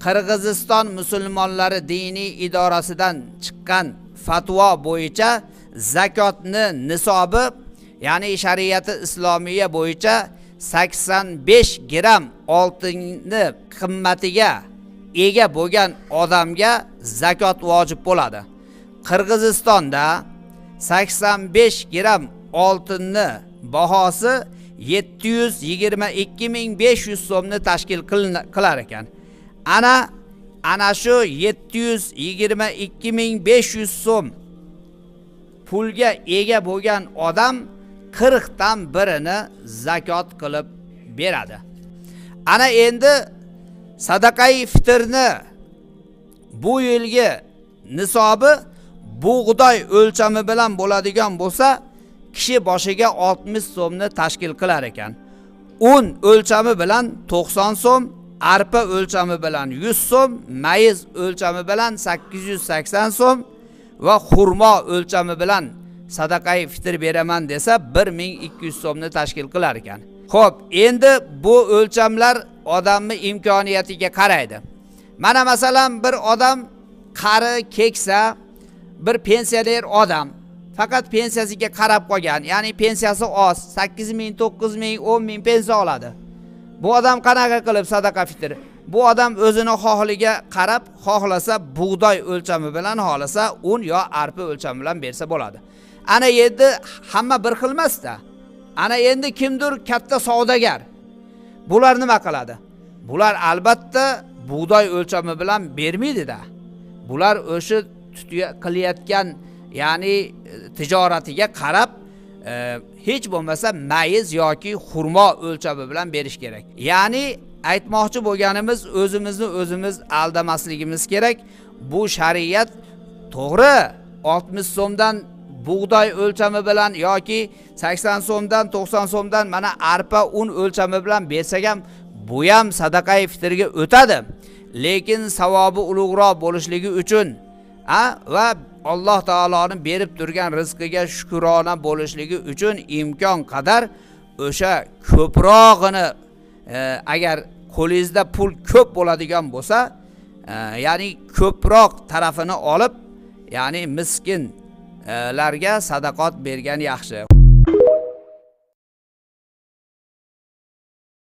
Qirg'iziston musulmonlari diniy idorasidan chiqqan fatvo bo'yicha zakotni nisobi, ya'ni shariati islomiya bo'yicha 85 gram oltinni qimmatiga ega bo'lgan odamga zakot vojib bo'ladi. Qirg'izistonda 85 gram oltinni bahosi 722.500 so'mni tashkil qilar ekan. Ana shu 722.500 so'm pulga ega bo'lgan odam 40 dan birini zakot qilib beradi. Ana endi sadaqai fitrni bu yilgi nisobi bug'doy o'lchami bilan bo'ladigan bo'lsa, kishi boshiga 60 so'mni tashkil qilar ekan. Un o'lchami bilan 90 so'm, arpa o'lchami bilan 100 so'm, mayiz o'lchami bilan 880 so'm va xurmo o'lchami bilan sadaqai fitr beraman desa 1200 so'mni tashkil qilar ekan. Xo'p, endi bu o'lchamlar odamning imkoniyatiga qaraydi. Mana masalan bir odam qari keksa, bir pensioner odam faqat pensiyasiga qarab qolgan, ya'ni pensiyasi oz, 8000, 9000, 10000 pensiya oladi. Bu odam qanaqa qilib sadaqa fitr? Bu odam o'zini xohligiga qarab, xohlasa bug'doy o'lchami bilan, xohlasa un yo arpa o'lchami bilan bersa bo'ladi. Ana endi hamma bir xil emas-da. Ana endi kimdir katta savdogar. Bular nima qiladi? Bular albatta bug'doy o'lchami bilan bermaydi-da. Bular o'sha qilayotgan, ya'ni tijoratiga qarab hech bo'lmasa mayiz yoki xurmo o'lchami bilan berish kerak. Ya'ni aytmoqchi bo'lganimiz, o'zimiz aldamasligimiz kerak. Bu shariat to'g'ri 60 so'mdan bug'doy o'lchami bilan yoki 80 so'mdan 90 so'mdan mana arpa un o'lchami bilan bersak ham bu ham sadaqai fitrga o'tadi. Lekin savobi ulug'roq bo'lishligi uchun va Alloh taoloning berib turgan rizqiga shukrona bo'lishligi uchun imkon qadar o'sha ko'prog'ini, agar qo'lingizda pul ko'p bo'ladigan bo'lsa, ya'ni ko'proq tarafini olib, ya'ni miskinlarga sadaqat bergan yaxshi.